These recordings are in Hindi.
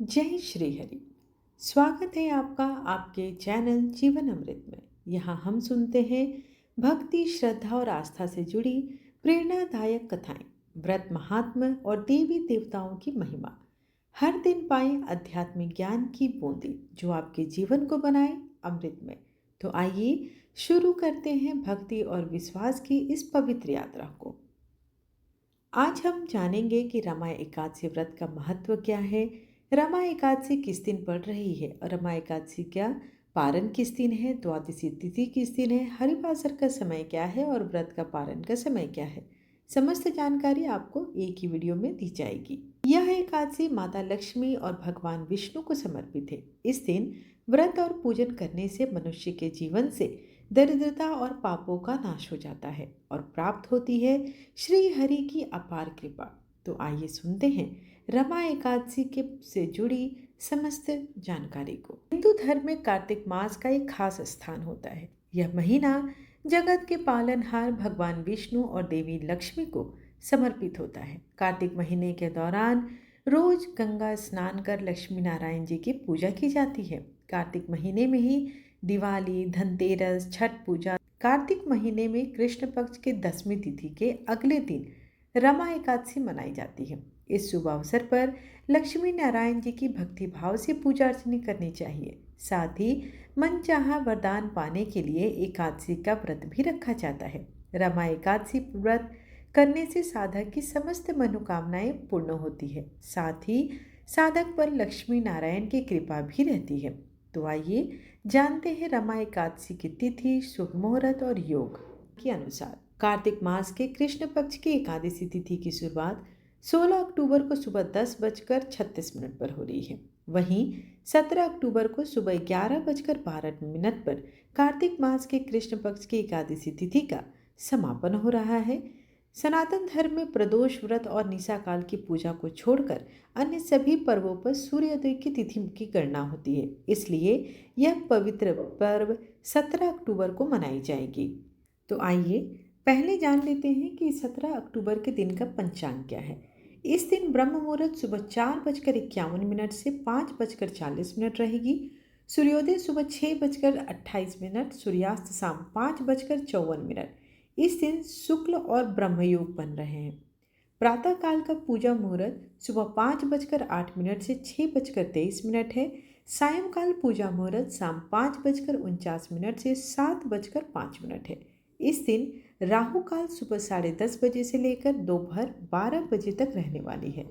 जय श्री हरि। स्वागत है आपका आपके चैनल जीवन अमृत में। यहाँ हम सुनते हैं भक्ति, श्रद्धा और आस्था से जुड़ी प्रेरणादायक कथाएं, व्रत महात्म्य और देवी देवताओं की महिमा। हर दिन पाएं आध्यात्मिक ज्ञान की बूंदी जो आपके जीवन को बनाए अमृतमय। तो आइए शुरू करते हैं भक्ति और विश्वास की इस पवित्र यात्रा को। आज हम जानेंगे कि रमा एकादशी व्रत का महत्व क्या है, रमा एकादशी किस दिन पड़ रही है और रमा एकादशी का पारण किस दिन है, द्वादशी तिथि किस दिन है, हरिवासर का समय क्या है और व्रत का पारण का समय क्या है। समस्त जानकारी आपको एक ही वीडियो में दी जाएगी। यह एकादशी माता लक्ष्मी और भगवान विष्णु को समर्पित है। इस दिन व्रत और पूजन करने से मनुष्य के जीवन से दरिद्रता और पापों का नाश हो जाता है और प्राप्त होती है श्री हरि की अपार कृपा। तो आइए सुनते हैं रमा एकादशी के से जुड़ी समस्त जानकारी को। हिंदू धर्म में कार्तिक मास का एक खास स्थान होता है। यह महीना जगत के पालनहार भगवान विष्णु और देवी लक्ष्मी को समर्पित होता है। कार्तिक महीने के दौरान रोज गंगा स्नान कर लक्ष्मी नारायण जी की पूजा की जाती है। कार्तिक महीने में ही दिवाली, धनतेरस, छठ पूजा। कार्तिक महीने में कृष्ण पक्ष के 10वीं तिथि के अगले दिन रमा एकादशी मनाई जाती है। इस शुभ अवसर पर लक्ष्मी नारायण जी की भक्ति भाव से पूजा अर्चना करनी चाहिए। साथ ही मनचाहा वरदान पाने के लिए एकादशी का व्रत भी रखा जाता है। रमा एकादशी व्रत करने से साधक की समस्त मनोकामनाएं पूर्ण होती है। साथ ही साधक पर लक्ष्मी नारायण की कृपा भी रहती है। तो आइए जानते हैं रमा एकादशी की तिथि, शुभ मुहूर्त और योग के अनुसार। कार्तिक मास के कृष्ण पक्ष की एकादशी तिथि की शुरुआत 16 अक्टूबर को सुबह 10:36 पर हो रही है। वहीं 17 अक्टूबर को सुबह 11:12 पर कार्तिक मास के कृष्ण पक्ष की एकादशी तिथि का समापन हो रहा है। सनातन धर्म में प्रदोष व्रत और निशा काल की पूजा को छोड़कर अन्य सभी पर्वों पर सूर्योदय की तिथि की गणना होती है। इसलिए यह पवित्र पर्व 17 अक्टूबर को मनाई जाएगी। तो आइए पहले जान लेते हैं कि 17 अक्टूबर के दिन का पंचांग क्या है। इस दिन ब्रह्म मुहूर्त सुबह 4:51 से 5:40 रहेगी। सूर्योदय सुबह 6:28, सूर्यास्त शाम 5:54। इस दिन शुक्ल और ब्रह्म योग बन रहे हैं। प्रातः काल का पूजा मुहूर्त सुबह 5:08 से 6:23 है। सायंकाल पूजा मुहूर्त शाम 5:49 से 7:05 है। इस दिन राहु काल सुबह 10:30 बजे से लेकर दोपहर 12 बजे तक रहने वाली है।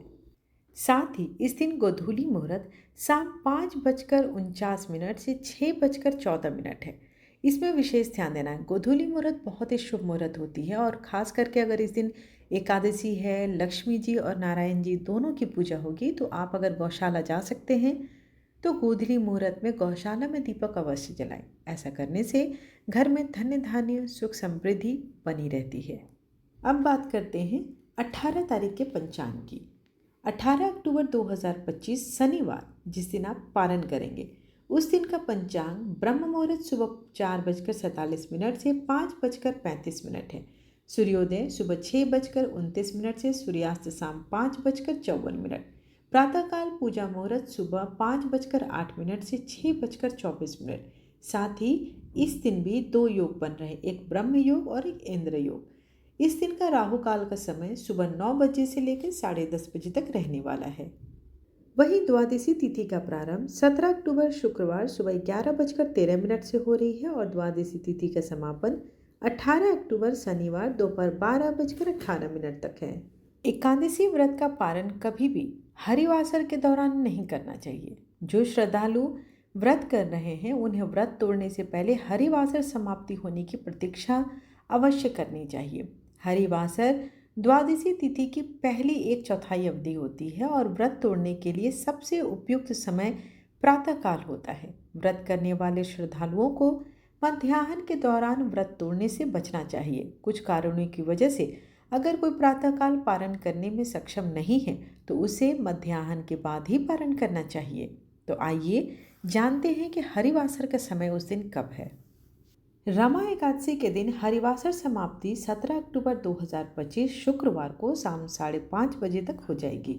साथ ही इस दिन गोधूली मुहूर्त शाम 5:49 से 6:14 है। इसमें विशेष ध्यान देना है। गोधूली मुहूर्त बहुत ही शुभ मुहूर्त होती है और खास करके अगर इस दिन एकादशी है, लक्ष्मी जी और नारायण जी दोनों की पूजा होगी, तो आप अगर गौशाला जा सकते हैं तो गोधूली मुहूर्त में गौशाला में दीपक अवश्य जलाएं। ऐसा करने से घर में धन्य धान्य, सुख समृद्धि बनी रहती है। अब बात करते हैं 18 तारीख के पंचांग की। 18 अक्टूबर 2025 शनिवार, जिस दिन आप पारण करेंगे, उस दिन का पंचांग ब्रह्म मुहूर्त सुबह 4:47 से 5:35 है। सूर्योदय सुबह 6:29 से सूर्यास्त शाम 5:54। प्रातःकाल पूजा मुहूर्त सुबह 5:08 से 6:24। साथ ही इस दिन भी 2 योग बन रहे, एक ब्रह्म योग और एक इंद्र योग। इस दिन का राहु काल का समय सुबह 9 बजे से लेकर 10:30 बजे तक रहने वाला है। वहीं द्वादशी तिथि का प्रारंभ 17 अक्टूबर शुक्रवार सुबह 11:13 से हो रही है और द्वादशी तिथि का समापन 18 अक्टूबर शनिवार दोपहर 12:18 तक है। एकादशी व्रत का पारण कभी भी हरिवासर के दौरान नहीं करना चाहिए। जो श्रद्धालु व्रत कर रहे हैं उन्हें व्रत तोड़ने से पहले हरिवासर समाप्ति होने की प्रतीक्षा अवश्य करनी चाहिए। हरिवासर द्वादशी तिथि की पहली 1/4 अवधि होती है और व्रत तोड़ने के लिए सबसे उपयुक्त समय प्रातःकाल होता है। व्रत करने वाले श्रद्धालुओं को मध्याह्न के दौरान व्रत तोड़ने से बचना चाहिए। कुछ कारणों की वजह से अगर कोई प्रातःकाल पारण करने में सक्षम नहीं है तो उसे मध्याह्न के बाद ही पारण करना चाहिए। तो आइए जानते हैं कि हरिवासर का समय उस दिन कब है। रमा एकादशी के दिन हरिवासर समाप्ति 17 अक्टूबर 2025 शुक्रवार को शाम 5:30 बजे तक हो जाएगी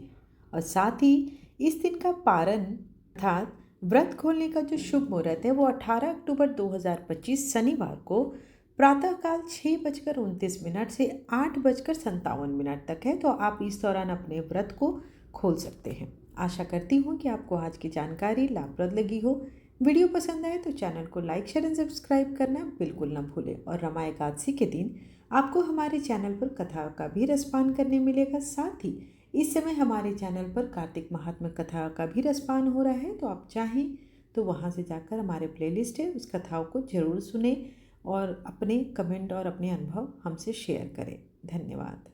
और साथ ही इस दिन का पारण अर्थात व्रत खोलने का जो शुभ मुहूर्त है वो 18 अक्टूबर 2025 शनिवार को प्रातःकाल 6:29 से 8:57 तक है। तो आप इस दौरान अपने व्रत को खोल सकते हैं। आशा करती हूँ कि आपको आज की जानकारी लाभप्रद लगी हो। वीडियो पसंद आए तो चैनल को लाइक शेयर एंड सब्सक्राइब करना बिल्कुल ना भूलें। और रमा एकादशी के दिन आपको हमारे चैनल पर कथा का भी रसपान करने मिलेगा। साथ ही इस समय हमारे चैनल पर कार्तिक महात्म्य कथा का भी रसपान हो रहा है। तो आप चाहें तो वहाँ से जाकर हमारे प्लेलिस्ट है उस कथाओं को जरूर सुने और अपने कमेंट और अपने अनुभव हमसे शेयर करें। धन्यवाद।